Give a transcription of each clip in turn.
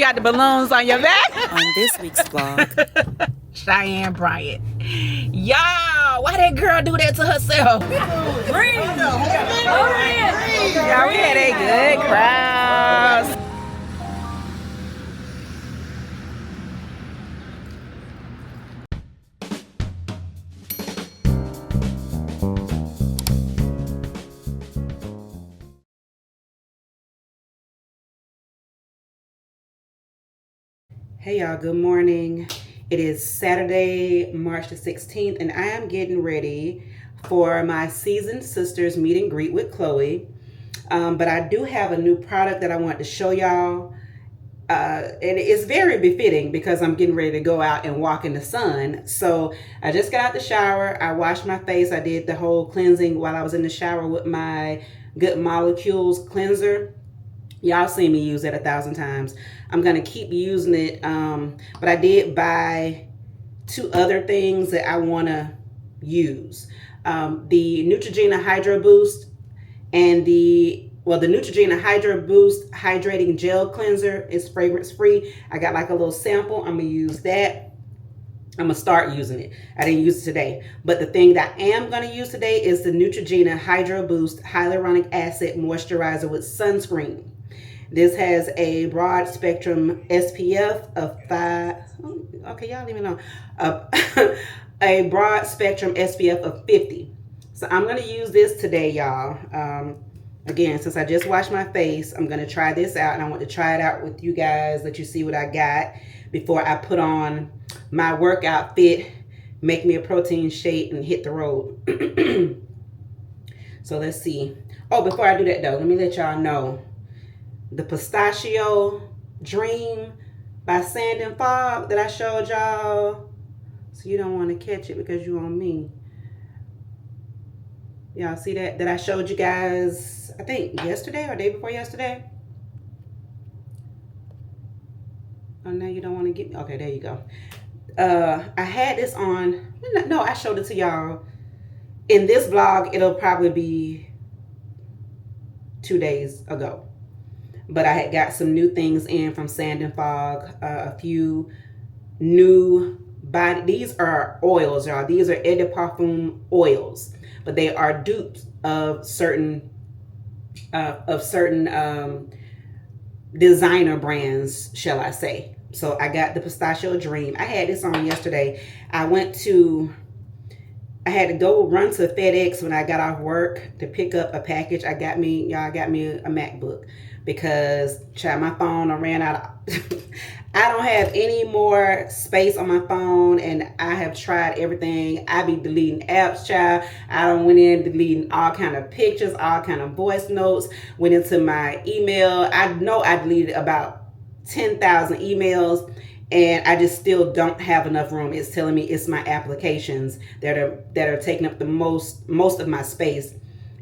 Got the balloons on your back. On this week's vlog, Cheyenne Bryant. Y'all, why that girl do that to herself? Y'all, we had a good crowd. Hey y'all, good morning. It is Saturday, March the 16th, and I am getting ready for my seasoned sisters meet and greet with Chloe. But I do have a new product that I want to show y'all. And it's very befitting because I'm getting ready to go out and walk in the sun. So I just got out the shower. I washed my face. I did the whole cleansing while I was in the shower with my Good Molecules cleanser. Y'all seen me use it 1,000 times. I'm going to keep using it. But I did buy two other things that I want to use. The Neutrogena Hydro Boost and the Neutrogena Hydro Boost Hydrating Gel Cleanser is fragrance free. I got like a little sample. I'm going to use that. I'm going to start using it. I didn't use it today. But the thing that I am going to use today is the Neutrogena Hydro Boost Hyaluronic Acid Moisturizer with Sunscreen. This has a broad spectrum SPF of 5. Okay, y'all leave me alone. A broad spectrum SPF of 50. So I'm going to use this today, y'all. Again, since I just washed my face, I'm going to try this out. And I want to try it out with you guys, let you see what I got before I put on my workout fit, make me a protein shake, and hit the road. So let's see. Oh, before I do that, though, let me let y'all know. The Pistachio Dream by Sand and Fog that I showed y'all. So you don't want to catch it because you on me. Y'all see that? That I showed you guys, I think yesterday or day before yesterday. Oh, now you don't want to get me. Okay, there you go. I had this on. No, I showed it to y'all. In this vlog, it'll probably be 2 days ago. But I had got some new things in from Sand and Fog. A few new body. These are oils, y'all. These are Eau de Parfum oils. But they are dupes of certain designer brands, shall I say. So I got the Pistachio Dream. I had this on yesterday. I had to go run to FedEx when I got off work to pick up a package. Y'all got me a MacBook because child, my phone I ran out of I don't have any more space on my phone, and I have tried everything. I be deleting apps, child. I done went in deleting all kind of pictures, all kind of voice notes, went into my email. I know I deleted about 10,000 emails, and I just still don't have enough room. It's telling me it's my applications that are taking up the most of my space.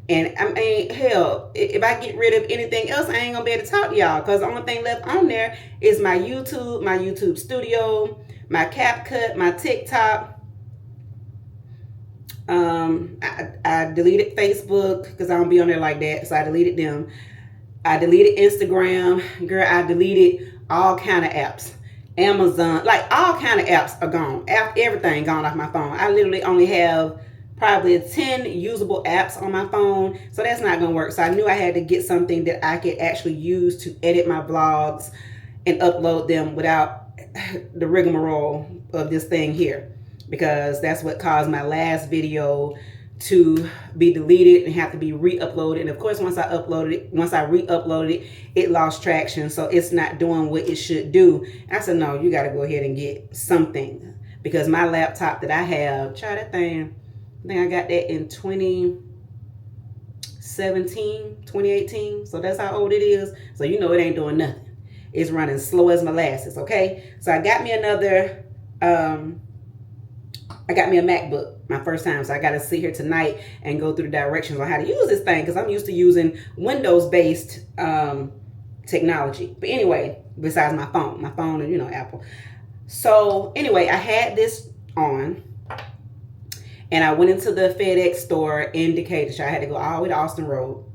And I mean, hell, if I get rid of anything else, I ain't gonna be able to talk to y'all, because the only thing left on there is my YouTube Studio, my CapCut, my TikTok. I deleted Facebook because I don't be on there like that, so I deleted them. I deleted Instagram. Girl, I deleted all kind of apps. Amazon, like all kind of apps are gone. Everything gone off my phone. I literally only have probably 10 usable apps on my phone, so that's not gonna work. So I knew I had to get something that I could actually use to edit my vlogs and upload them without the rigmarole of this thing here, because that's what caused my last video to be deleted and have to be re-uploaded. And of course, once I re-uploaded it, it lost traction, so it's not doing what it should do. And I said, no, you got to go ahead and get something, because my laptop that I have, try that thing. I think I got that in 2018. So that's how old it is. So you know it ain't doing nothing. It's running slow as molasses, okay? So I got me another, I got me a MacBook, my first time. So I got to sit here tonight and go through the directions on how to use this thing, because I'm used to using Windows-based technology. But anyway, besides my phone and, you know, Apple. So anyway, I had this on. And I went into the FedEx store in Decatur. I had to go all the way to Austin Road.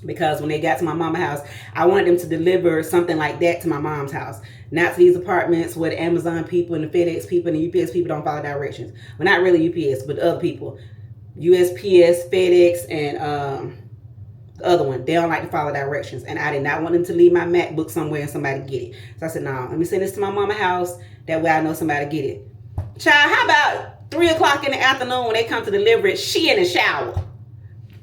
because when they got to my mama's house, I wanted them to deliver something like that to my mom's house, not to these apartments where the Amazon people and the FedEx people and the UPS people don't follow directions. Well, not really UPS, but other people, USPS, FedEx, and the other one, they don't like to follow directions. And I did not want them to leave my MacBook somewhere and somebody get it. So I said, no, let me send this to my mama's house. That way I know somebody get it. Child, how about 3 o'clock in the afternoon when they come to deliver it, she in the shower.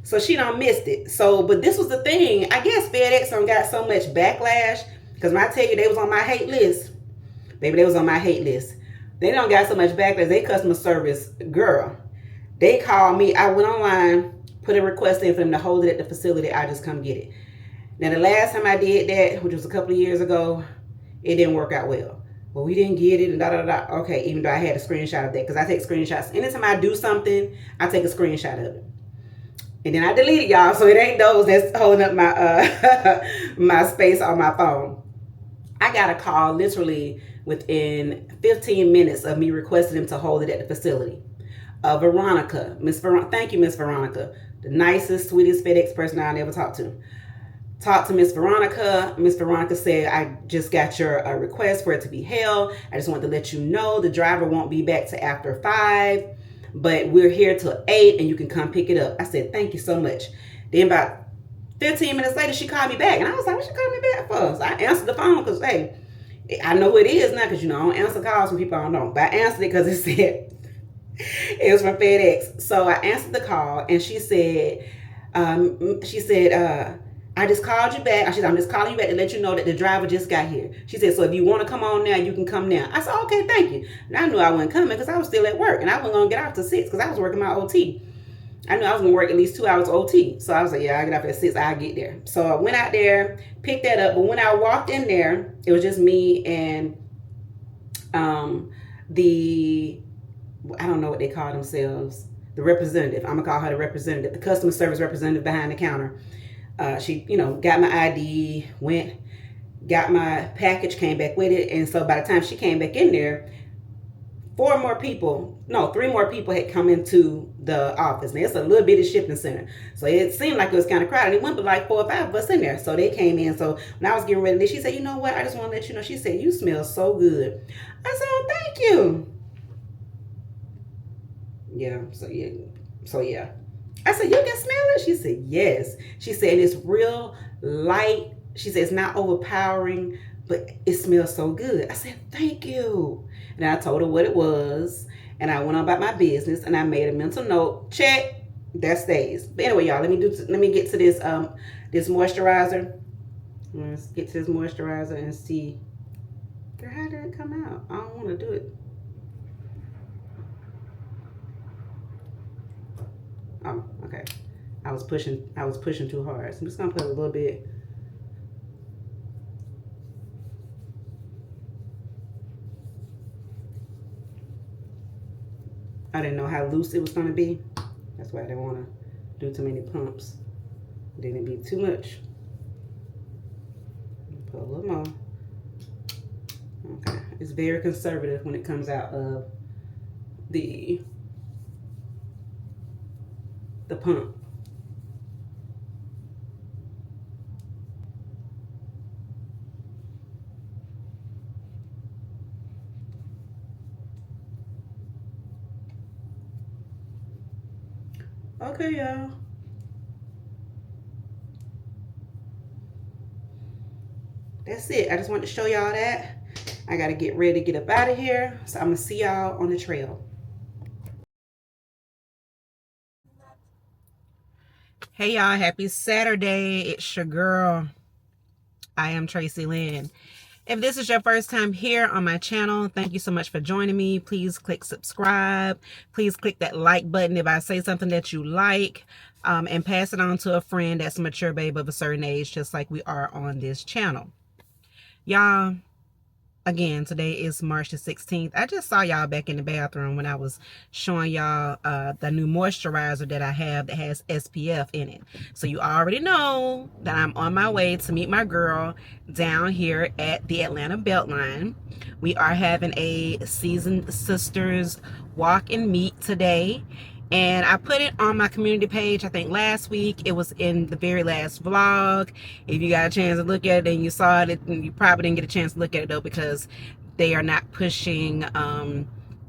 So she done missed it. So, but this was the thing. I guess FedEx done got so much backlash. Because when I tell you they was on my hate list, baby, they was on my hate list. They don't got so much backlash. They customer service, girl. They called me. I went online, put a request in for them to hold it at the facility. I just come get it. Now, the last time I did that, which was a couple of years ago, it didn't work out well. Well, we didn't get it and da-da-da. Okay, even though I had a screenshot of that. Because I take screenshots. Anytime I do something, I take a screenshot of it. And then I deleted y'all, so it ain't those that's holding up my my space on my phone. I got a call literally within 15 minutes of me requesting them to hold it at the facility. Veronica, thank you, Miss Veronica, the nicest, sweetest FedEx person I ever talked to. Talked to Miss Veronica. Miss Veronica said, I just got your request for it to be held. I just wanted to let you know the driver won't be back to after 5. But we're here till 8 and you can come pick it up. I said, thank you so much. Then about 15 minutes later, she called me back. And I was like, what she called me back for? So I answered the phone because, hey, I know who it is now because, I don't answer calls from people I don't know. But I answered it because it said, it was from FedEx. So I answered the call and she said, I just called you back. She said, I'm just calling you back to let you know that the driver just got here. She said, so if you want to come on now, you can come now. I said, okay, thank you. And I knew I wasn't coming because I was still at work. And I wasn't going to get off till 6 because I was working my OT. I knew I was going to work at least 2 hours OT. So I was like, yeah, I get off at 6. I'll get there. So I went out there, picked that up. But when I walked in there, it was just me and I don't know what they call themselves, the representative. I'm going to call her the representative, the customer service representative behind the counter. She, got my ID, went, got my package, came back with it. And so by the time she came back in there, 3 more people had come into the office. Now, it's a little bitty shipping center. So it seemed like it was kind of crowded. It went but like 4 or 5 of us in there. So they came in. So when I was getting ready, she said, you know what? I just want to let you know. She said, you smell so good. I said, oh, thank you. Yeah. So yeah. I said, you can smell it? She said, yes. She said, it's real light. She said, it's not overpowering, but it smells so good. I said, thank you. And I told her what it was. And I went on about my business and I made a mental note. Check. That stays. But anyway, y'all, let me get to this this moisturizer. Let's get to this moisturizer and see. Girl, how did it come out? I don't want to do it. Oh, okay. I was pushing too hard. So I'm just gonna put a little bit. I didn't know how loose it was gonna be. That's why I didn't want to do too many pumps. Didn't be too much. Put a little more. Okay. It's very conservative when it comes out of the pump. Okay, y'all. That's it. I just wanted to show y'all that. I got to get ready to get up out of here. So I'm going to see y'all on the trail. Hey y'all, happy Saturday. It's your girl. I am Tracy Lynn. If this is your first time here on my channel, thank you so much for joining me. Please click subscribe. Please click that like button if I say something that you like, and pass it on to a friend that's a mature babe of a certain age, just like we are on this channel. Y'all, again, today is March the 16th. I just saw y'all back in the bathroom when I was showing y'all the new moisturizer that I have that has SPF in it. So you already know that I'm on my way to meet my girl down here at the Atlanta Beltline. We are having a seasoned sisters walk and meet today. And I put it on my community page, I think last week. It was in the very last vlog. If you got a chance to look at it and you saw it, you probably didn't get a chance to look at it though, because they are not pushing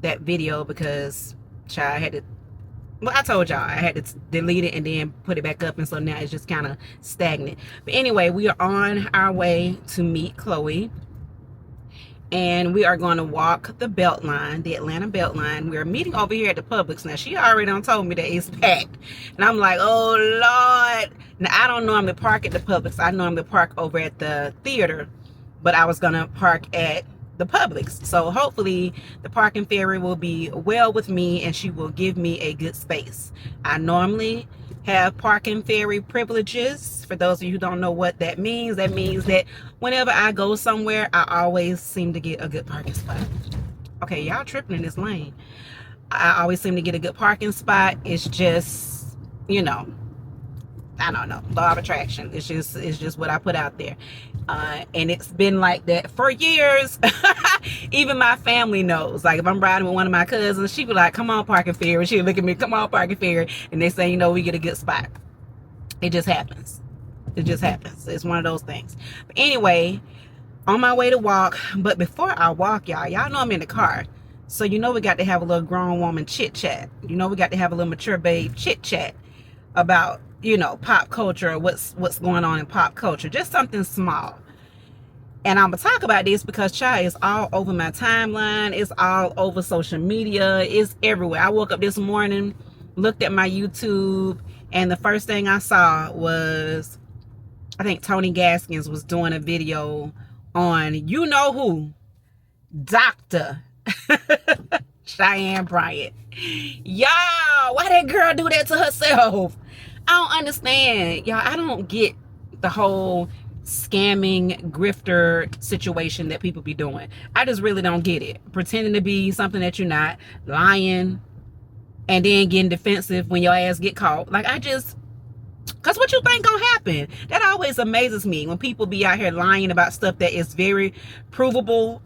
that video, because I had to, well, I told y'all I had to delete it and then put it back up, and so now it's just kind of stagnant. But anyway, we are on our way to meet Chloe, and we are going to walk the Beltline, the Atlanta Beltline. We're meeting over here at the Publix. Now, she already done told me that it's packed, and I'm like, oh Lord. Now, I don't normally park at the Publix. I normally park over at the theater, but I was gonna park at the Publix. So hopefully the parking fairy will be well with me and she will give me a good space. I normally have parking fairy privileges. For those of you who don't know what that means that whenever I go somewhere, I always seem to get a good parking spot. Okay, y'all tripping in this lane. I always seem to get a good parking spot. It's just, you know, I don't know, law of attraction. It's just what I put out there. And it's been like that for years. Even my family knows. Like, if I'm riding with one of my cousins, she be like, come on, parking fairy. She'll look at me, come on, parking fairy. And they say, you know, we get a good spot. It just happens. It just happens. It's one of those things. But anyway, on my way to walk. But before I walk, y'all know I'm in the car. So you know we got to have a little grown woman chit chat. You know we got to have a little mature babe chit chat about, you know, pop culture, or what's going on in pop culture. Just something small. And I'm gonna talk about this because child is all over my timeline. It's all over social media. It's everywhere. I woke up this morning, looked at my YouTube, and the first thing I saw was, I think Tony Gaskins was doing a video on, you know who, Dr. Cheyenne Bryant. Y'all, why that girl do that to herself? I don't understand. Y'all, I don't get the whole scamming, grifter situation that people be doing. I just really don't get it. Pretending to be something that you're not, lying, and then getting defensive when your ass get caught. Like, because what you think gonna happen? That always amazes me, when people be out here lying about stuff that is very provable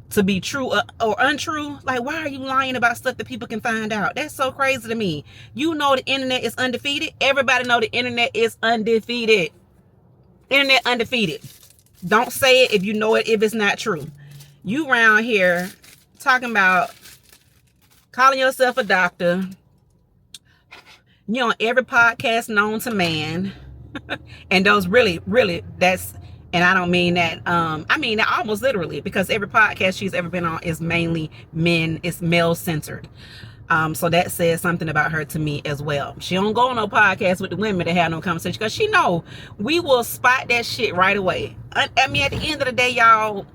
to be true or untrue. Like, why are you lying about stuff that people can find out? That's so crazy to me. You know the internet is undefeated. Everybody know the internet is undefeated. Internet undefeated. Don't say it if you know it, if it's not true. You around here talking about calling yourself a doctor. You on every podcast known to man. And those really, that's, and I don't mean that, I mean that almost literally, because every podcast she's ever been on is mainly men, it's male centered. So that says something about her to me as well. She don't go on no podcast with the women to have no conversation, because she know we will spot that shit right away. I mean, at the end of the day, y'all,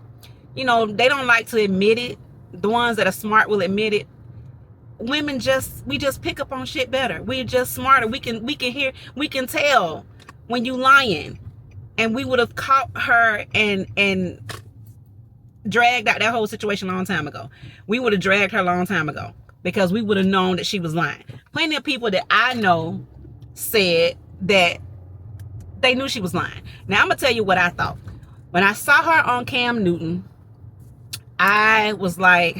you know, they don't like to admit it. The ones that are smart will admit it. Women we just pick up on shit better. We're just smarter. We can hear, we can tell when you lying. And we would have caught her and dragged out that whole situation a long time ago. We would have dragged her a long time ago, because we would have known that she was lying. Plenty of people that I know said that they knew she was lying. Now, I'm going to tell you what I thought. When I saw her on Cam Newton, I was like,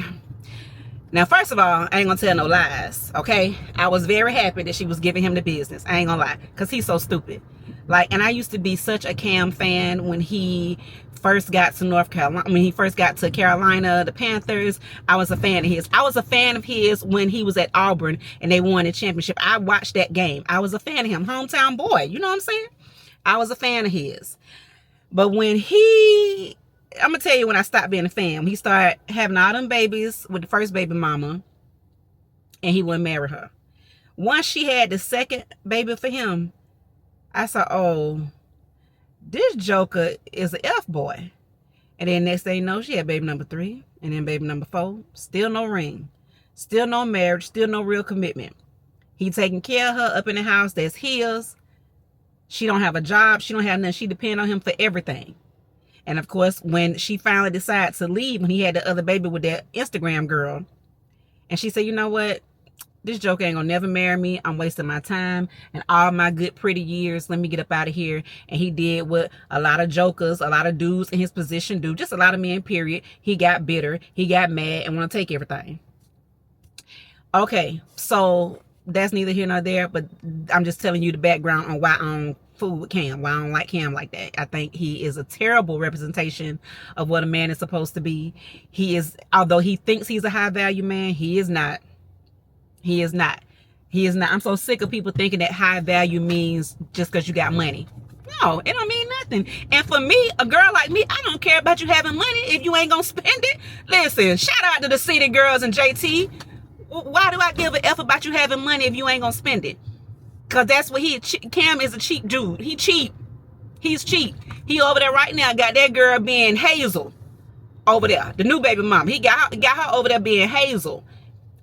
now, first of all, I ain't going to tell no lies, okay? I was very happy that she was giving him the business. I ain't going to lie, because he's so stupid. Like, and I used to be such a Cam fan when he first got to North Carolina, when he first got to Carolina, the Panthers. I was a fan of his. I was a fan of his when he was at Auburn and they won the championship. I watched that game. I was a fan of him. Hometown boy. You know what I'm saying? I was a fan of his. But when I'm going to tell you when I stopped being a fan. He started having all them babies with the first baby mama, and he wouldn't marry her. Once she had the second baby for him, I saw, oh, this joker is an F-boy. And then next thing you know, she had baby number 3, and then baby number 4. Still no ring. Still no marriage. Still no real commitment. He taking care of her up in the house that's his. She don't have a job. She don't have nothing. She depend on him for everything. And of course, when she finally decided to leave, when he had the other baby with that Instagram girl, and she said, you know what? This joker ain't gonna never marry me. I'm wasting my time and all my good, pretty years. Let me get up out of here. And he did what a lot of jokers, a lot of dudes in his position do. Just a lot of men, period. He got bitter. He got mad and want to take everything. Okay, so that's neither here nor there, but I'm just telling you the background on why I don't fool with Cam, why I don't like Cam like that. I think he is a terrible representation of what a man is supposed to be. He is, although he thinks he's a high value man, he is not. He is not. He is not. I'm so sick of people thinking that high value means just because you got money. No, it don't mean nothing. And for me, a girl like me, I don't care about you having money if you ain't gonna spend it. Listen, shout out to the city girls and JT. Why do I give a F about you having money if you ain't gonna spend it? Because that's what Cam is a cheap dude. He cheap. He's cheap. He over there right now got that girl being Hazel over there. The new baby mama. He got her over there being Hazel.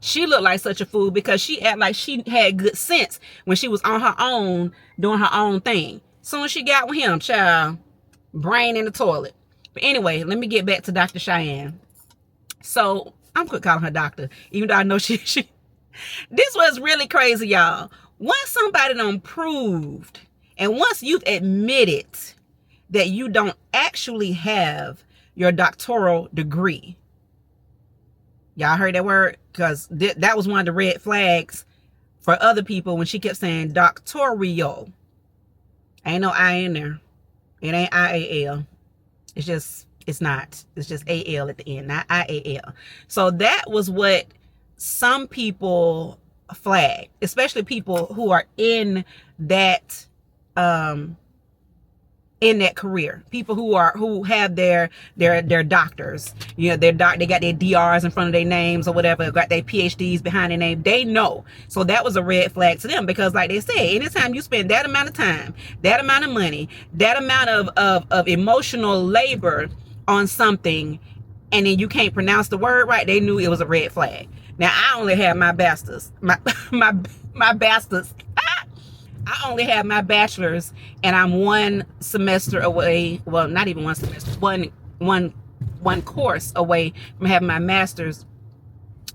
She looked like such a fool because she act like she had good sense when she was on her own doing her own thing. Soon as she got with him, child, brain in the toilet. But anyway, let me get back to Dr. Cheyenne. So I'm quit calling her doctor, even though I know she this was really crazy, y'all. Once somebody done proved, and once you've admitted that you don't actually have your doctoral degree, y'all heard that word? Because that was one of the red flags for other people when she kept saying doctorial. Ain't no I in there. It ain't IAL. It's just, it's not. It's just AL at the end, not IAL. So that was what some people flag, especially people who are in that career, people who have their doctors, you know, they got their DRs in front of their names or whatever, got their PhDs behind their name. They know. So that was a red flag to them, because like they said, anytime you spend that amount of time, that amount of money, that amount of emotional labor on something, and then you can't pronounce the word right, they knew it was a red flag. Now I only have my bastards, my bastards. I only have my bachelor's, and I'm one semester away. Well, not even one semester, one course away from having my master's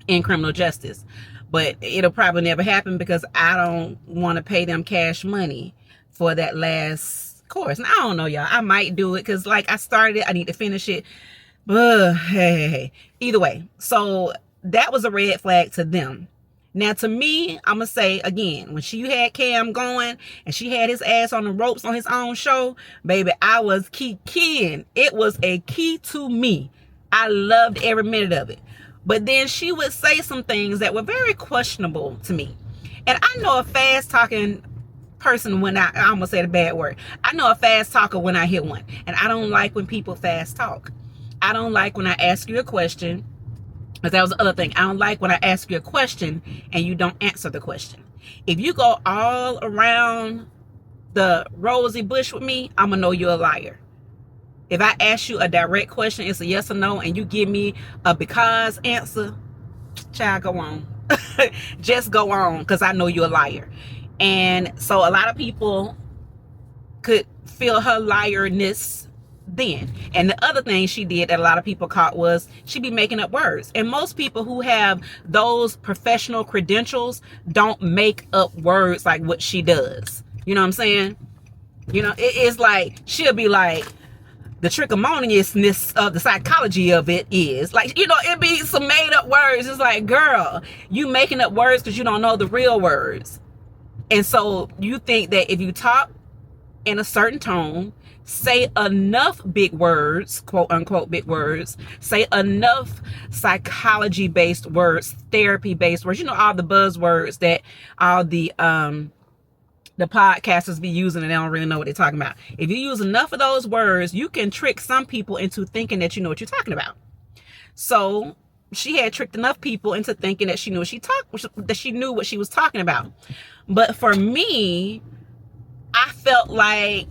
in criminal justice. But it'll probably never happen because I don't want to pay them cash money for that last course. And I don't know, y'all. I might do it because, like, I started it. I need to finish it. But hey. Either way, so that was a red flag to them. Now, to me, I'm going to say again, when she had Cam going and she had his ass on the ropes on his own show, baby, I was keying. It was a key to me. I loved every minute of it. But then she would say some things that were very questionable to me. And I know a fast talking person when I almost said a bad word. I know a fast talker when I hear one. And I don't like when people fast talk. I don't like when I ask you a question. Because that was the other thing. I don't like when I ask you a question and you don't answer the question. If you go all around the rosy bush with me, I'm going to know you're a liar. If I ask you a direct question, it's a yes or no, and you give me a because answer, child, go on. Just go on, because I know you're a liar. And so a lot of people could feel her liarness then. And the other thing she did that a lot of people caught was she be making up words. And most people who have those professional credentials don't make up words like what she does. You know what I'm saying? You know, it's like she'll be like, the trichomoniousness of the psychology of it is like, you know, it be some made up words. It's like, girl, you making up words because you don't know the real words. And so you think that if you talk in a certain tone, say enough big words, quote unquote big words, say enough psychology based words, therapy based words, you know, all the buzzwords that all the podcasters be using and they don't really know what they're talking about. If you use enough of those words, you can trick some people into thinking that you know what you're talking about. So she had tricked enough people into thinking that she knew that she knew what she was talking about. But for me, I felt like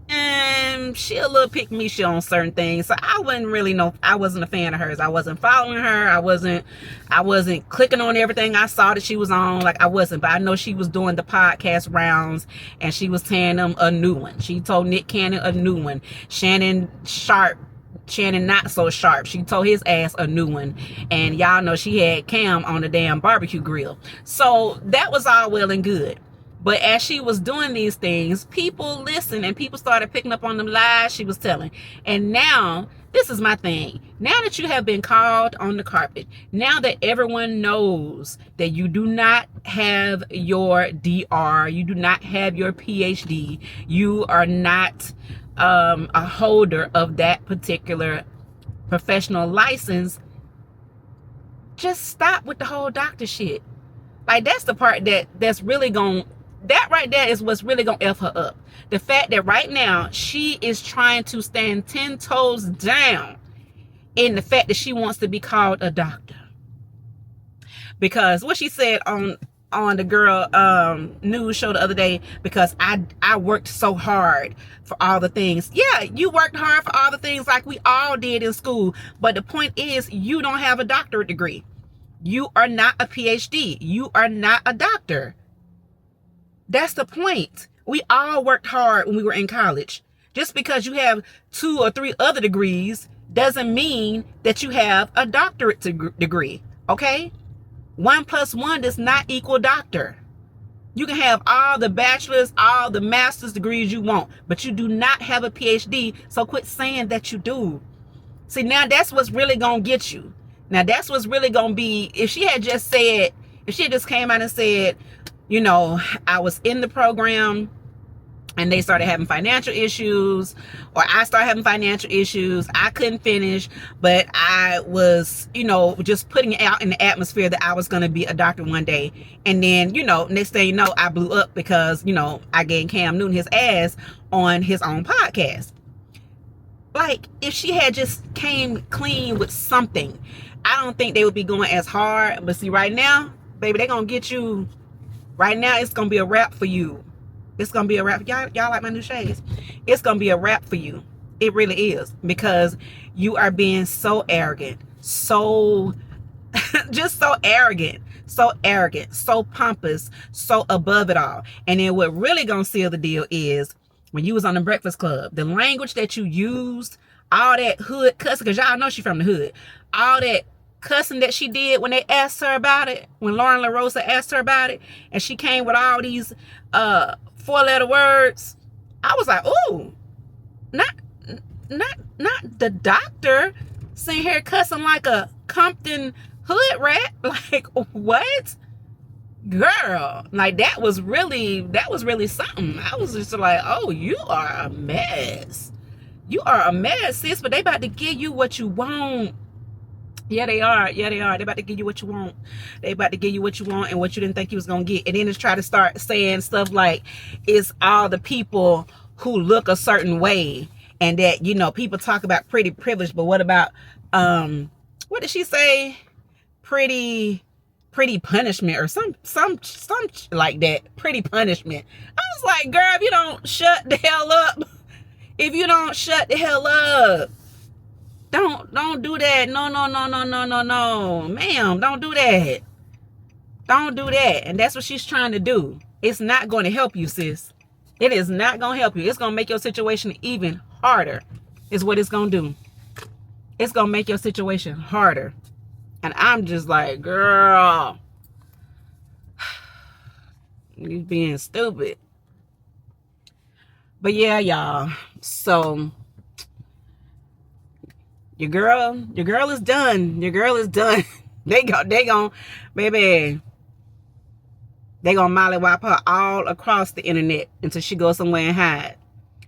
she a little pick me shit on certain things. So I wouldn't really know. I wasn't a fan of hers. I wasn't following her. I wasn't clicking on everything I saw that she was on. Like, I wasn't. But I know she was doing the podcast rounds and she was telling them a new one. She told Nick Cannon a new one. Shannon not so sharp, she told his ass a new one. And y'all know she had Cam on the damn barbecue grill. So that was all well and good. But as she was doing these things, people listened and people started picking up on them lies she was telling. And now This is my thing. Now that you have been called on the carpet, now that everyone knows that you do not have your DR, you do not have your PhD, you are not a holder of that particular professional license, just stop with the whole doctor shit. Like, that's the part that's really that right there is what's really gonna F her up. The fact that right now she is trying to stand 10 toes down in the fact that she wants to be called a doctor. Because what she said on the girl news show the other day, because I worked so hard for all the things. Yeah, you worked hard for all the things like we all did in school. But the point is, you don't have a doctorate degree. You are not a PhD. You are not a doctor. That's the point. We all worked hard when we were in college. Just because you have 2 or 3 other degrees doesn't mean that you have a doctorate degree. Okay? 1 + 1 does not equal doctor. You can have all the bachelor's, all the master's degrees you want, but you do not have a PhD, so quit saying that you do. See, now that's what's really going to get you. Now that's what's really going to be, if she had just came out and said, you know, I was in the program and they started having financial issues, or I started having financial issues, I couldn't finish, but I was, you know, just putting it out in the atmosphere that I was going to be a doctor one day. And then, you know, next thing you know, I blew up because, you know, I gave Cam Newton his ass on his own podcast. Like, if she had just came clean with something, I don't think they would be going as hard. But see, right now, baby, they're going to get you. Right now, it's going to be a wrap for you. It's going to be a wrap. Y'all like my new shades? It's going to be a wrap for you. It really is. Because you are being so arrogant. So, just so arrogant. So arrogant. So pompous. So above it all. And then what really going to seal the deal is, when you was on the Breakfast Club, the language that you used, all that hood cussing, because y'all know she from the hood. All that cussing that she did when they asked her about it, when Lauren LaRosa asked her about it, and she came with all these 4-letter words. I was like, ooh, not the doctor sitting here cussing like a Compton hood rat. Like, what? Girl, like that was really something. I was just like, oh, you are a mess. You are a mess, sis, but they about to give you what you want. Yeah, they are. Yeah, they are. They about to give you what you want. They about to give you what you want and what you didn't think you was going to get. And then it's try to start saying stuff like, it's all the people who look a certain way. And that, you know, people talk about pretty privilege, but what about, what did she say? Pretty punishment or some like that. Pretty punishment. I was like, girl, if you don't shut the hell up, don't do that. No, ma'am, don't do that. Don't do that. And that's what she's trying to do. It's not going to help you, sis. It is not going to help you. It's going to make your situation even harder, is what it's going to do. It's going to make your situation harder. And I'm just like, girl, you being stupid. But yeah, y'all. So your girl is done. Your girl is done. They gon' baby. They gonna mollywop her all across the internet until she goes somewhere and hide.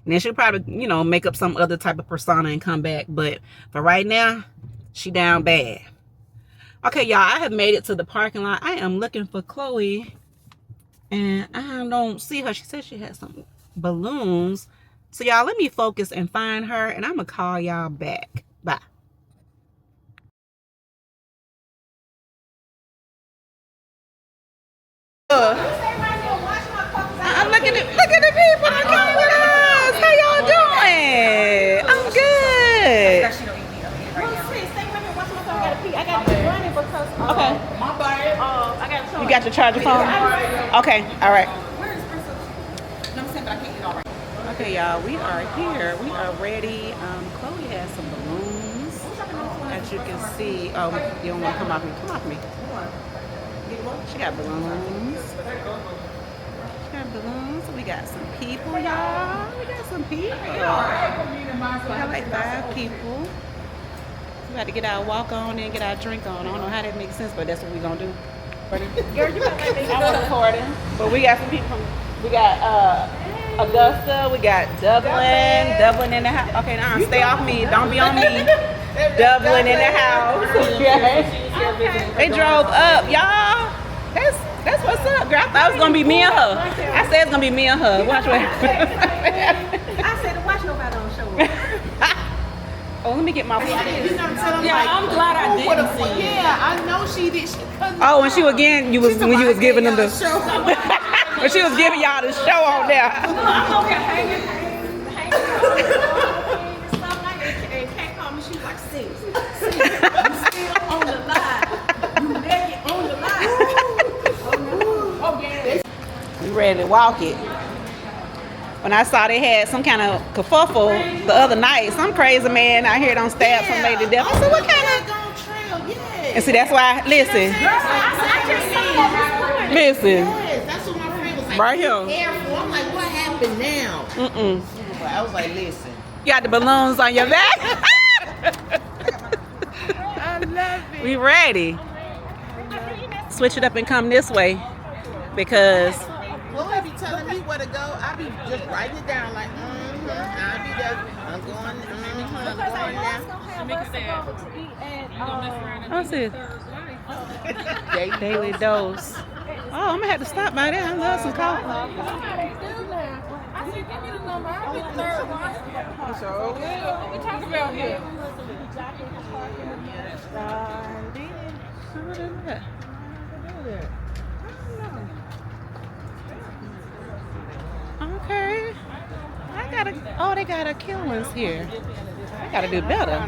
And then she'll probably, you know, make up some other type of persona and come back. But for right now, she down bad. Okay, y'all, I have made it to the parking lot. I am looking for Chloe, and I don't see her. She said she had some balloons. So, y'all, let me focus and find her, and I'm going to call y'all back. Bye. Look at the people that came with us. How y'all doing? I'm good. Okay. You got your charger phone? Okay. All right. Okay, y'all. We are here. We are ready. Chloe has some balloons, as you can see. Oh, you don't want to come off me. Come off me. She got balloons. Balloons. We got some people, y'all. We got some people. We got like 5 people. about to get our walk on and get our drink on. I don't know how that makes sense, but that's what we're gonna do. Girl, you better let me I'm recording. But we got some people from, we got Augusta, we got Dublin in the house. Okay, now stay off me, don't be on me. Dublin in the house. Okay. They drove up, y'all. That's what's up, girl. I thought it was gonna be me and her. I said it's gonna be me and her. Watch what happens. I said to watch nobody on show up. Oh, let me get my. I'm glad I didn't see. Yeah, I know she did. Oh, when she was when you was giving them the show. When she was giving y'all the show on there. I'm over here hanging stuff like that. And Kat called me. She was like, sis, you still on the line. You naked on the line. Oh yeah. We ready to walk it. When I saw they had some kind of kerfuffle the other night, some crazy man out here don't stab some lady to death. I said, what kind of? And see, that's why. Listen. Listen. That's what my friend was like. Right here. Careful. I'm like, what happened now? I was like, listen. You got the balloons on your back. I love it. We ready. Switch it up and come this way because. Chloe be telling me where to go. I be just writing it down like, I'll be there. I'm going, I'm going now. What's it? Daily dose. Oh, I'm gonna have to stop by there. I love some coffee. What we talking about here? Okay. They got a Killings here. I gotta do better.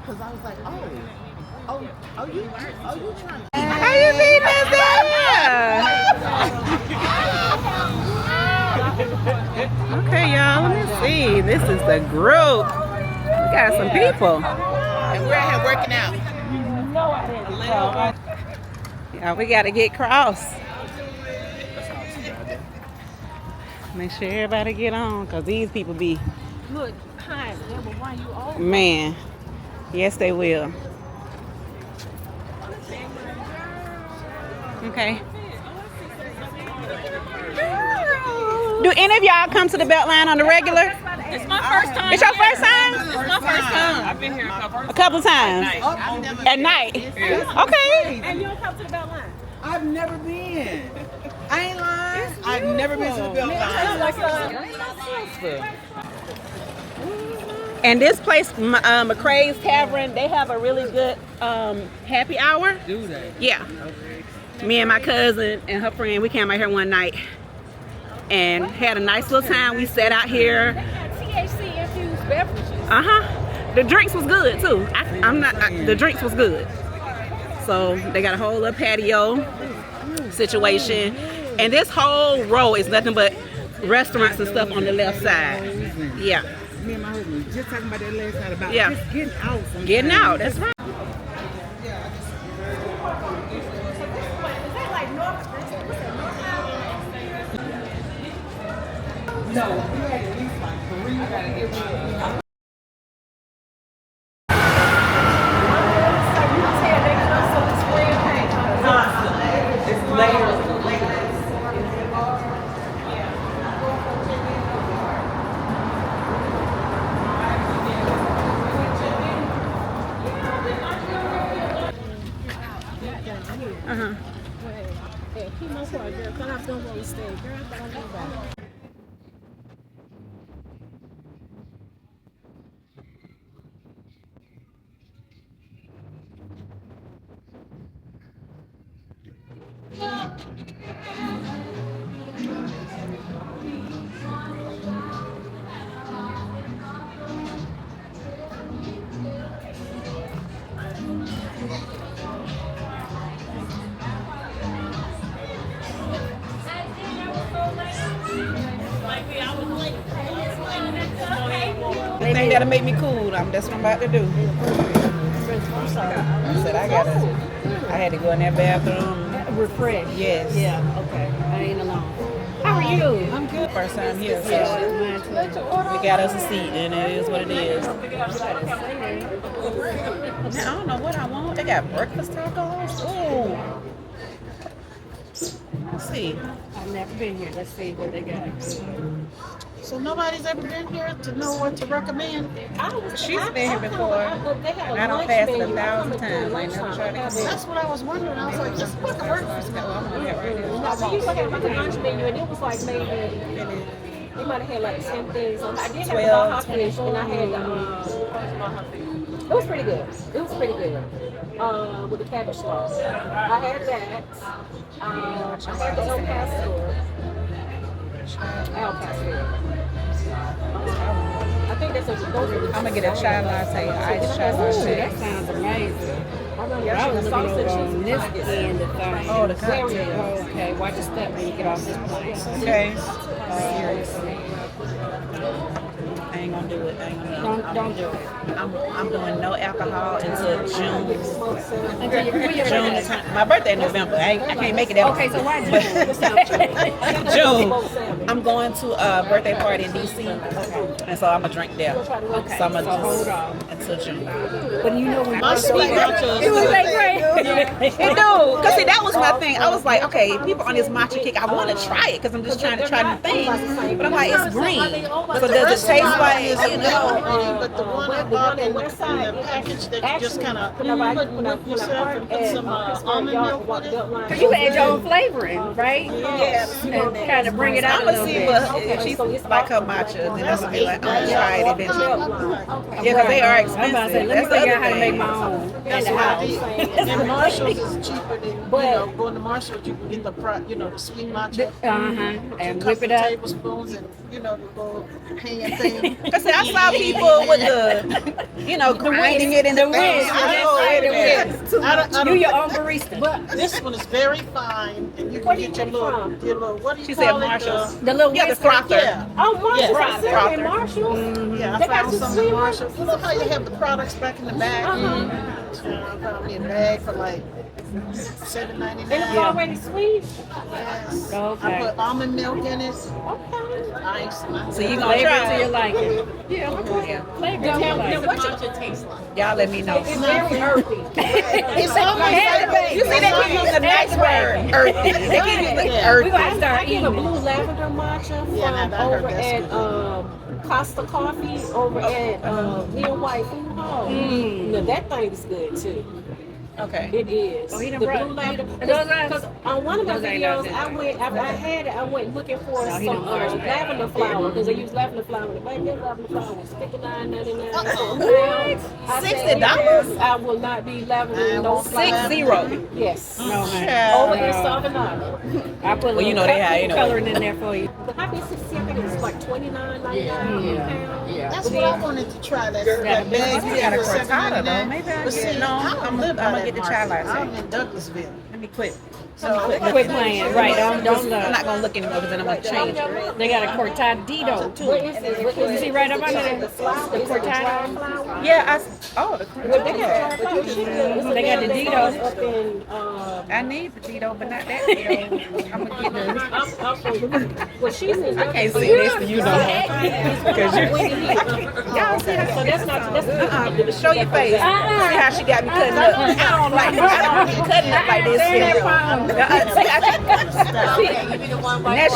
Because I was like, oh, you trying to. How you beating us up? Okay, y'all, let me see. This is the group. We got some people. And we're out here working out. Yeah, we gotta get cross. Make sure everybody get on, cause these people be. Look, hi, they will run you over. Man, yes they will. Okay. Do any of y'all come to the Beltline on the regular? It's my first time. It's your first time? It's my first time. I've been here A couple times. At night. Okay. And you don't come to the Beltline. I've never been. I ain't lying. I've never been to the Beltline. And this place, McCrae's Tavern, they have a really good happy hour. Do they? Yeah. Me and my cousin and her friend, we came out here one night and had a nice little time. We sat out here. They got THC infused beverages. The drinks was good too. The drinks was good. So they got a whole little patio situation, and this whole row is nothing but restaurants and stuff on the left side. Yeah. Me and my husband was just talking about that last night about Yeah. just getting out. Sometimes. Getting out. That's right. No, we had at least like 3. I gotta get one. Keep my part, girl. Come out from where we stay. Girl, I thought I knew about it. Anything that'll make me cool, that's what I'm about to do. I had to go in that bathroom. Refresh. Yes. Yeah, okay. I ain't alone. How are you? I'm good. First time here, so we got us a seat, and it is what it is. Now, I don't know what I want. They got breakfast tacos. Ooh. Let's see. I've never been here. Let's see what they got. So nobody's ever been here to know what to recommend. She's been here before, and I don't pass it 1,000 times. I ain't never tried to come in. That's what I was wondering. I was like, this is what the breakfast Oh, I'm gonna get right here. We used to have like a lunch menu, and it was like maybe they might have had like 10 things. I did have the Baja fish, and I had the it was pretty good. It was pretty good. With the cabbage sauce. I had that. I had the El Pastor. I think that's those are I'm gonna get a chai latte, iced chai latte. That sounds amazing. I was looking over on this end of things. Oh, the cocktails. Okay, watch your step when you get off this plane. Okay. I ain't gonna do it. Don't do it. I'm doing no alcohol until June. Until you June. My birthday in November. I can't make it that Okay, so why June. I'm going to a birthday party in DC, and so I'm gonna drink there. Okay, So I'm gonna so hold just on. until June. But you know when My sweet nachos. it was like great. It do, cause see that was my thing. I was like, okay, people on this matcha kick, I want to try it, cause I'm just trying to try new things. But I'm like, it's green, so does it taste like, you know? But the one I bought in the package that you just kind of put with yourself and put some almond milk with it. Cause you add your own flavoring, right? Yeah. And kind of bring it out I'm a gonna little see bit. what if she's like her matcha, then I'm gonna be like, I'm gonna try it eventually. Yeah, cause they are I'm about to expensive. say, let me That's the figure out other how to make thing. my own in That's the what I house. did. And Marshalls is cheaper than, going to Marshalls, you can get the the sweet matcha. And A whip it couple up. tablespoons and, the little hand thing. Cause see, I saw people with the, grinding it in the whisk. whisk. Oh, wait a minute. I don't You your own barista. But this one is very fine, and you can get your little, what do you She call said it? Marshalls. The little Yeah, the whisker. frother. Yeah. Oh, Marshalls. Yeah, I said frother. in Marshalls. Yeah, I They got found the some sweet in Marshalls. You know how you have the products back in the bag? I found me a bag for like $7.99. And it's already sweet. Yes. Okay. I put almond milk in it, Okay. ice. So you gonna Flavor try till you it? like it. Yeah. Flavor till you like it. What your taste like? Y'all let me know. It's very earthy. It's almost like You see, they keep using a nice word, earthy. They keep using Yeah. earthy. We're going to start eating a blue lavender matcha Yeah, from I heard over that's at Costa Coffee over at Near White Food Hall. Now that thing is good too. Okay. It is. Oh, he done the brought- blue lavender. those are- Because on one of my those ain't videos, those. I went after I had it. I went looking for No, he some done brought it. lavender flower because they use lavender flower. The baby lavender flower was $59.99. $60? I will not be lavender. No 60. Yes. No, Over in Savannah. I put well, you know they have anyway. Coloring in there for you. The hibiscus tea, I think it's like $29.99 Yeah. That's what I wanted to try. That bag You got a for cortado though. $7.99. Maybe I But get see, no. I I'm don't gonna live by get the that chai market. latte. I'm in Douglasville. Let me quit. So Quit playing. Right. Don't I'm look. not gonna look anymore because then I'm gonna change it. They got a cortado too. What You see right up under there? The cortado. Yeah, the They got the Ditos. I need potato, but not that Dido. I'm gonna get the. Well, she's in. I can't see this to you no more. Because Y'all see her? So that's not. show your face. See how she got me cutting up. I don't like this. I don't be cutting up like this.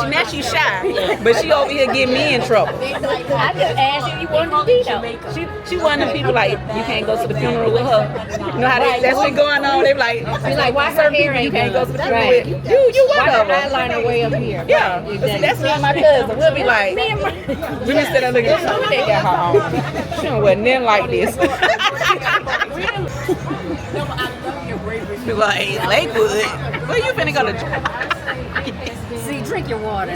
Now she shy, but she over here getting me in trouble. I just asked if you wanted a Dito. She one of them people like you can't go to the funeral with her. You know how that's been going on. They be like, Why her certain hair people you ain't can't go done? to the funeral Right. with. You one Why her of them. eyeliner way up here? Yeah, but see, that's me and my cousin. We'll be like, we been sitting there looking at her. They got her on. She don't wear nothing like this. Be like, Lakewood, where you finna go to? See, drink your water.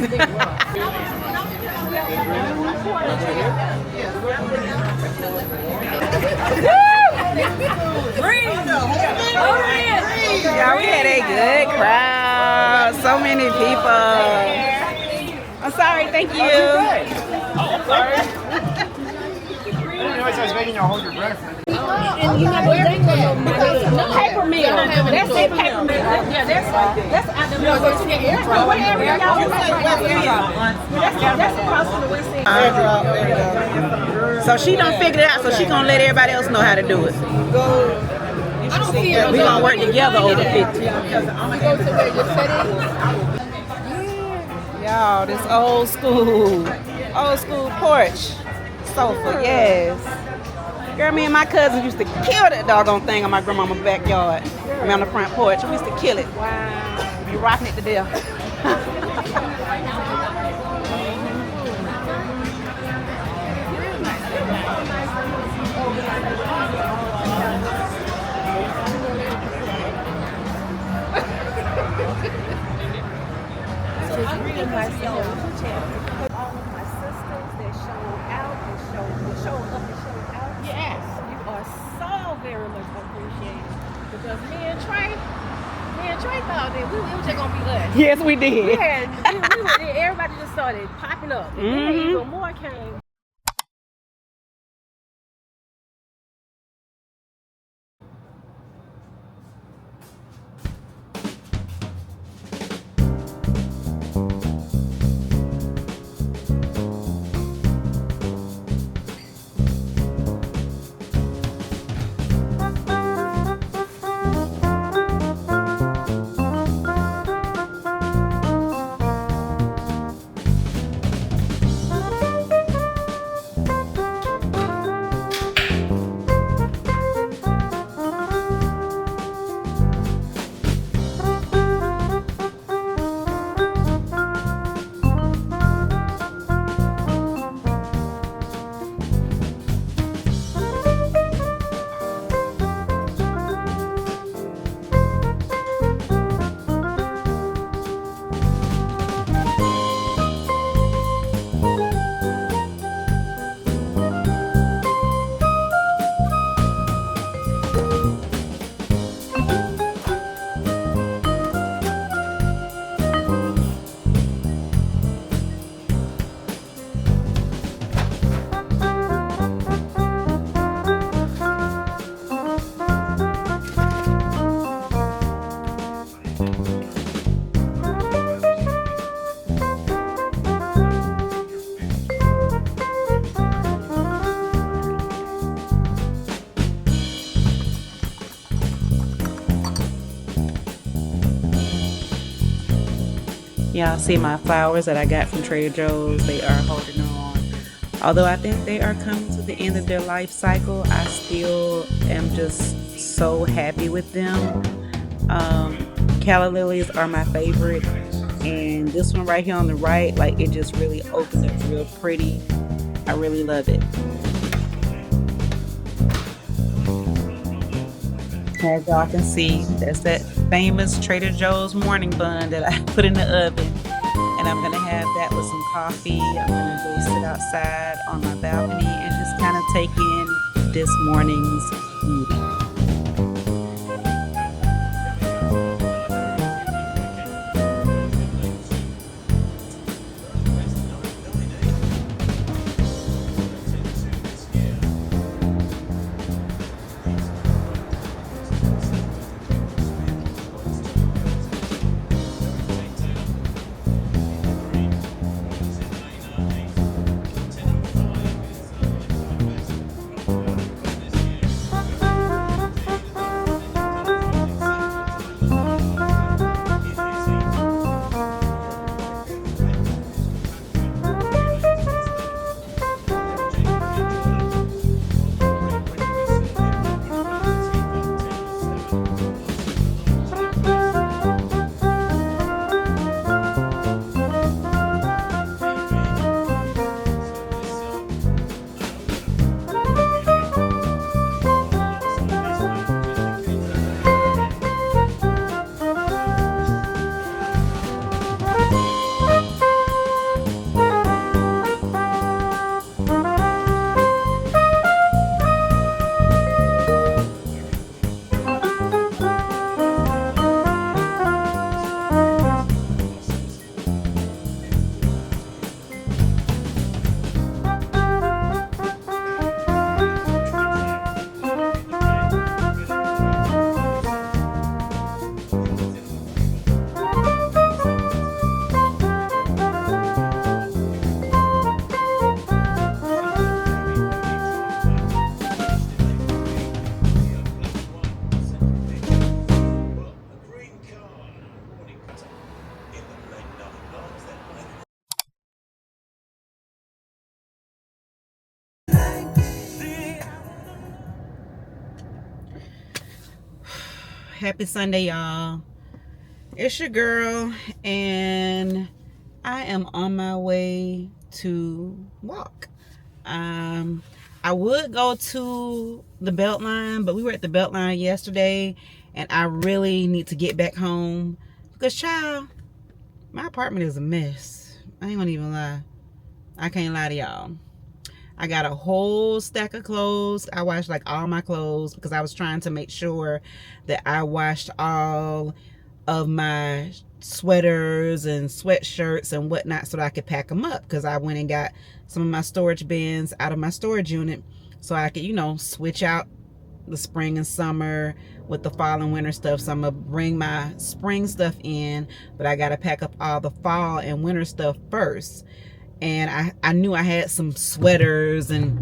Yeah, we had a good crowd. So many people. I'm sorry, thank you. Oh, I'm sorry. I didn't realize I was making y'all hold your breath. And you know, they no peppermint. That's it, peppermint. Yeah, that's out the middle. Whatever y'all that's across from the West End. So she done figured it out, so she gonna let everybody else know how to do it. We gonna work together over 50. Y'all, this old school porch sofa, yes. Girl, me and my cousins used to kill that doggone thing on my grandmama's backyard. I mean, on the front porch. We used to kill it. Wow. Be rocking it to death. All of my sisters that showed out and showed up and showed out. Yes, you are so very much appreciated. Because me and Trey thought that it was just gonna be us. Yes, we did. Everybody just started popping up. And then even more came. Y'all see my flowers that I got from Trader Joe's. They are holding on. Although I think they are coming to the end of their life cycle, I still am just so happy with them. Calla lilies are my favorite. And this one right here on the right, like it just really opens up real pretty. I really love it. As y'all can see, that's that famous Trader Joe's morning bun that I put in the oven. And I'm gonna have that with some coffee. I'm gonna go sit outside on my balcony and just kind of take in this morning's beauty. Happy Sunday, y'all. It's your girl, and I am on my way to walk. I would go to the Beltline, but we were at the Beltline yesterday, and I really need to get back home because, child, my apartment is a mess. I ain't gonna even lie. I can't lie to y'all. I got a whole stack of clothes. I washed like all my clothes because I was trying to make sure that I washed all of my sweaters and sweatshirts and whatnot so that I could pack them up, because I went and got some of my storage bins out of my storage unit so I could, you know, switch out the spring and summer with the fall and winter stuff. So I'm gonna bring my spring stuff in, but I gotta pack up all the fall and winter stuff first. And I knew I had some sweaters and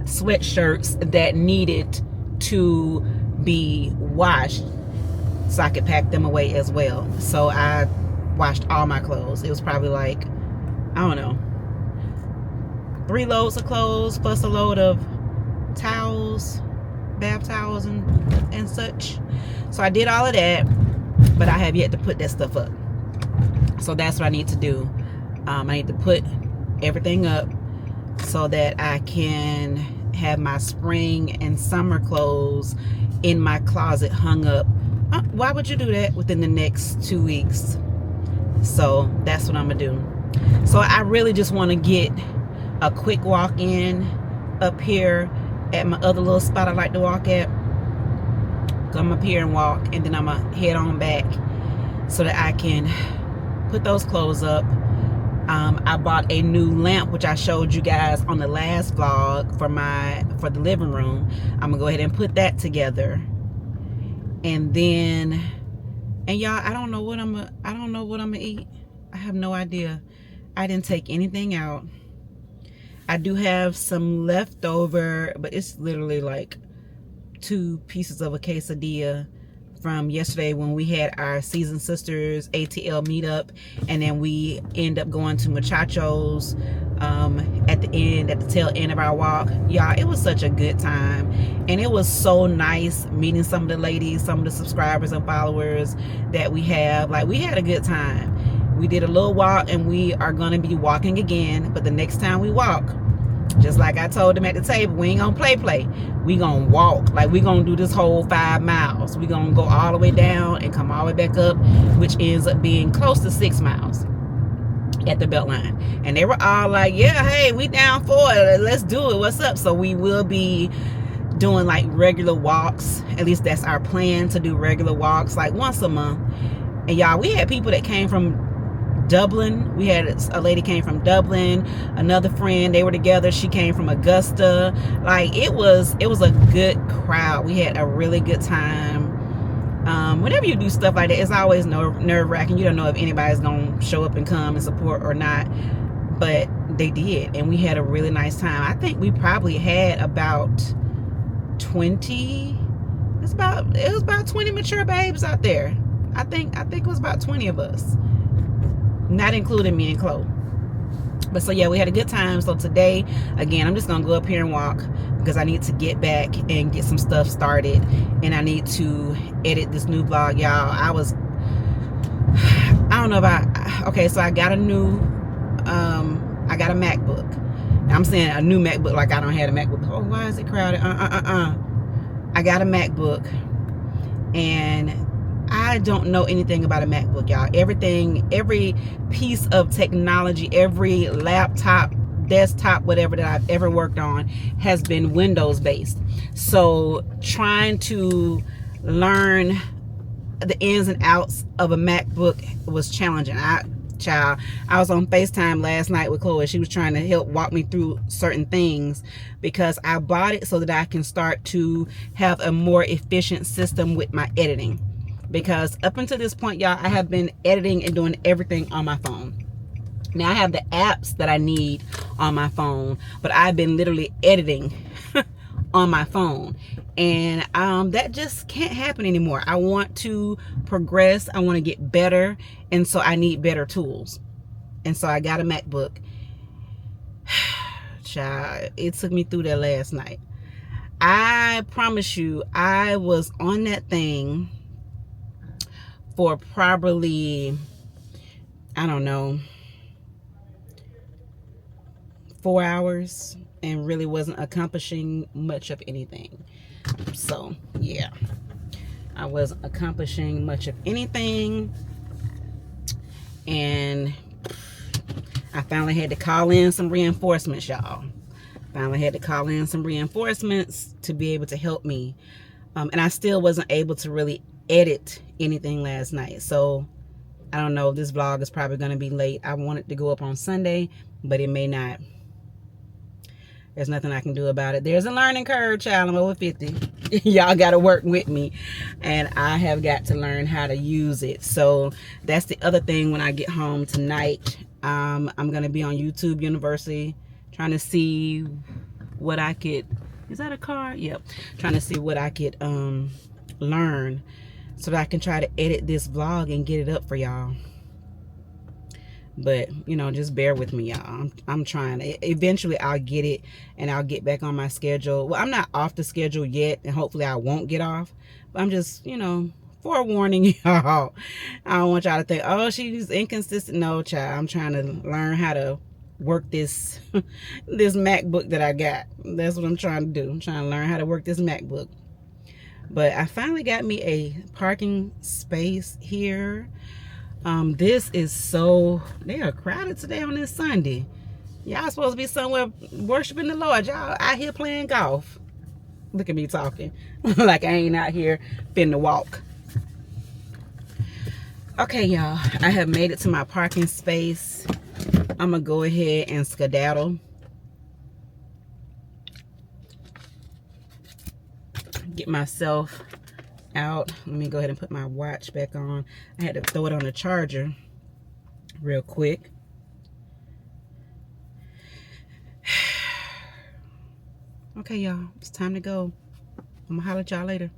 sweatshirts that needed to be washed so I could pack them away as well. So I washed all my clothes. It was probably like, I don't know, 3 loads of clothes plus a load of towels, bath towels and such. So I did all of that, but I have yet to put that stuff up. So that's what I need to do. I need to put everything up so that I can have my spring and summer clothes in my closet hung up. Why would you do that within the next 2 weeks? So that's what I'm gonna do. So I really just want to get a quick walk in up here at my other little spot I like to walk at. Come up here and walk, and then I'm gonna head on back so that I can put those clothes up. I bought a new lamp, which I showed you guys on the last vlog for the living room. I'm gonna go ahead and put that together, and y'all, I don't know what I'm gonna eat. I have no idea. I didn't take anything out. I do have some leftover, but it's literally like 2 pieces of a quesadilla from yesterday when we had our Seasoned Sisters ATL meetup, and then we end up going to Muchachos at the tail end of our walk. Y'all, it was such a good time, and it was so nice meeting some of the ladies, some of the subscribers and followers that we have. Like, we had a good time. We did a little walk, and we are gonna be walking again, but the next time we walk, just like I told them at the table, we ain't gonna play. We gonna walk. Like, we gonna do this whole 5 miles. We gonna go all the way down and come all the way back up, which ends up being close to 6 miles at the Beltline. And they were all like, yeah, hey, we down for it. Let's do it. What's up? So we will be doing like regular walks. At least that's our plan, to do regular walks like once a month. And y'all, we had people that came from Dublin. We had a lady came from Dublin, another friend, they were together, she came from Augusta. Like, it was a good crowd. We had a really good time. Whenever you do stuff like that, it's always nerve-wracking. You don't know if anybody's gonna show up and come and support or not, but they did, and we had a really nice time. I think we probably had about 20, it was about 20 mature babes out there. I think it was about 20 of us, not including me and Chloe. But so yeah, we had a good time. So today, again, I'm just gonna go up here and walk because I need to get back and get some stuff started, and I need to edit this new vlog, y'all. I don't know if okay, so I got a new I got a MacBook. I'm saying a new MacBook like I don't have a MacBook. Oh, why is it crowded? I got a MacBook, and I don't know anything about a MacBook, y'all. Every piece of technology, every laptop, desktop, whatever that I've ever worked on has been Windows based. So trying to learn the ins and outs of a MacBook was challenging. I was on FaceTime last night with Chloe. She was trying to help walk me through certain things because I bought it so that I can start to have a more efficient system with my editing. Because up until this point, y'all, I have been editing and doing everything on my phone. Now I have the apps that I need on my phone, but I've been literally editing on my phone, and that just can't happen anymore. I want to progress, I want to get better, and so I need better tools. And so I got a MacBook. Child, it took me through that last night. I promise you, I was on that thing for probably, I don't know, 4 hours and really wasn't accomplishing much of anything. So yeah, I wasn't accomplishing much of anything, and I finally had to call in some reinforcements, y'all. Finally had to call in some reinforcements to be able to help me. And I still wasn't able to really edit anything last night. So I don't know, this vlog is probably going to be late. I want it to go up on Sunday, but it may not. There's nothing I can do about it. There's a learning curve, child. I'm over 50. Y'all got to work with me. And I have got to learn how to use it. So that's the other thing when I get home tonight. I'm going to be on YouTube University trying to see what I could... Is that a car? Yep. Trying to see what I could learn so that I can try to edit this vlog and get it up for y'all. But, you know, just bear with me, y'all. I'm trying. Eventually, I'll get it, and I'll get back on my schedule. Well, I'm not off the schedule yet, and hopefully I won't get off. But I'm just, you know, forewarning y'all. I don't want y'all to think, oh, she's inconsistent. No, child. I'm trying to learn how to work this this MacBook that I got. That's what I'm trying to do. I'm trying to learn how to work this MacBook. But I finally got me a parking space here. This is so, they are crowded today on this Sunday. Y'all supposed to be somewhere worshiping the Lord. Y'all out here playing golf. Look at me talking like I ain't out here finna walk. Okay, y'all, I have made it to my parking space. I'm gonna go ahead and skedaddle. Get myself out. Let me go ahead and put my watch back on. I had to throw it on the charger real quick. Okay, y'all, it's time to go. I'm gonna holler at y'all later.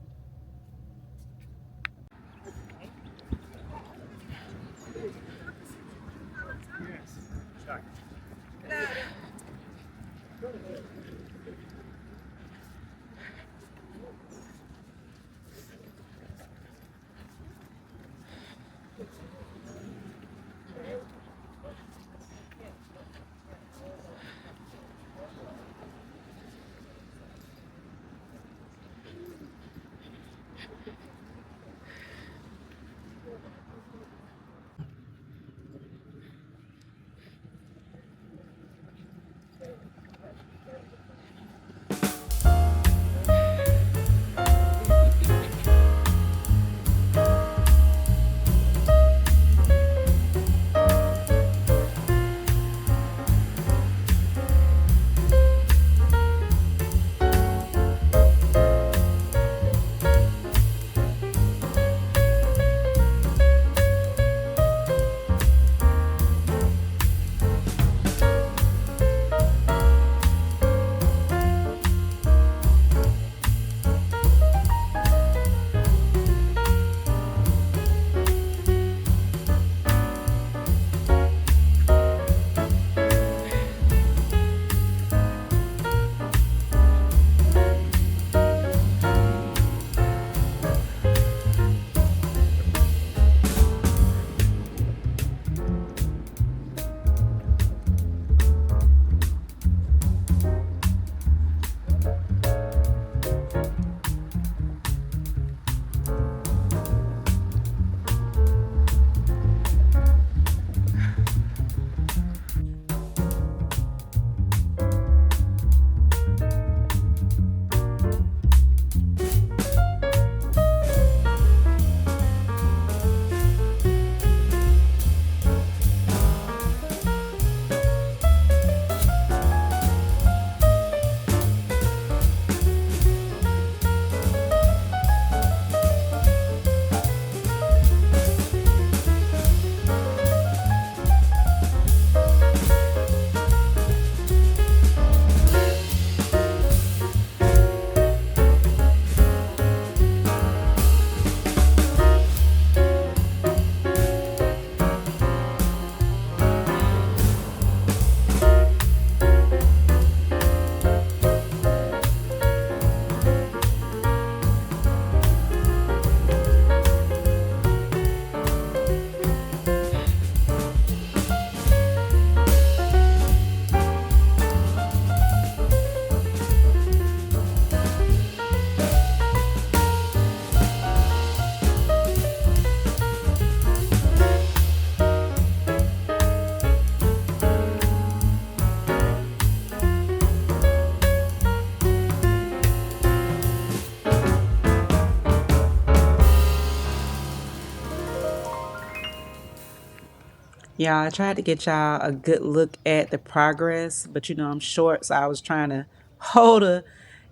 Yeah, I tried to get y'all a good look at the progress, but you know I'm short, so I was trying to hold a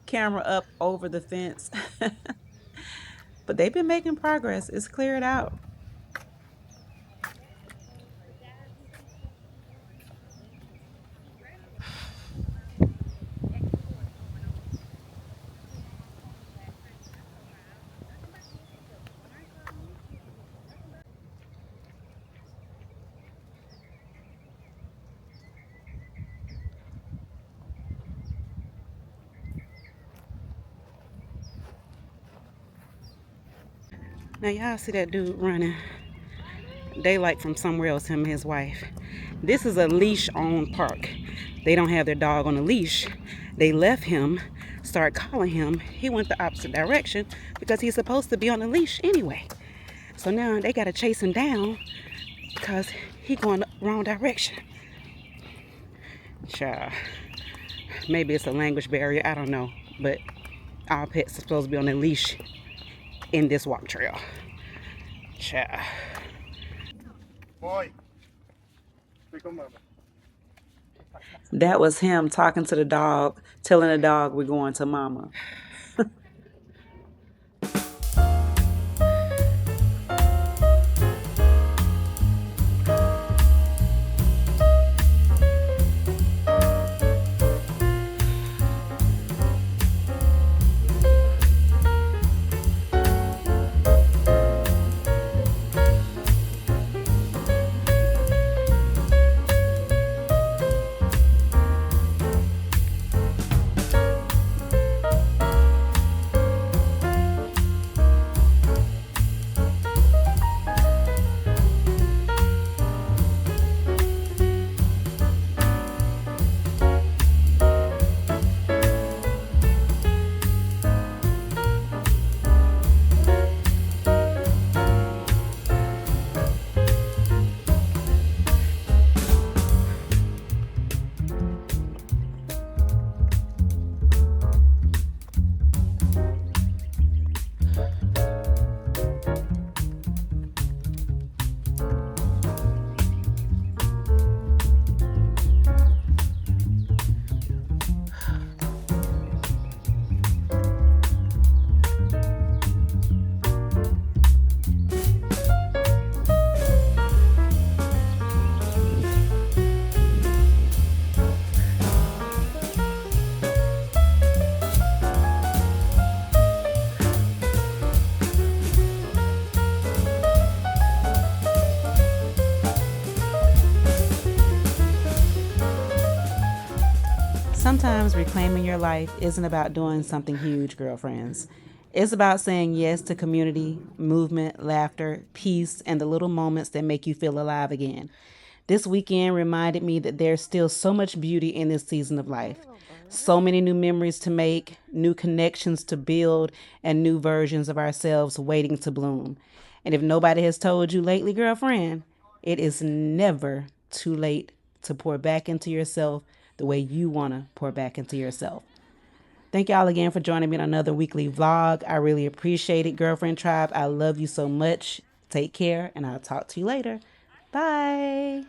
camera up over the fence. But they've been making progress. It's cleared out. Now y'all see that dude running. They like from somewhere else, him and his wife. This is a leash on park. They don't have their dog on a leash. They left him, started calling him. He went the opposite direction because he's supposed to be on a leash anyway. So now they gotta chase him down because he going the wrong direction. Child. Maybe it's a language barrier, I don't know. But our pets are supposed to be on a leash in this walk trail. Child. Boy. Pick 'em up. That was him talking to the dog, telling the dog we're going to mama. Sometimes reclaiming your life isn't about doing something huge, girlfriends. It's about saying yes to community, movement, laughter, peace, and the little moments that make you feel alive again. This weekend reminded me that there's still so much beauty in this season of life. So many new memories to make, new connections to build, and new versions of ourselves waiting to bloom. And if nobody has told you lately, girlfriend, it is never too late to pour back into yourself the way you want to pour back into yourself. Thank y'all again for joining me on another weekly vlog. I really appreciate it, Girlfriend Tribe. I love you so much. Take care, and I'll talk to you later. Bye.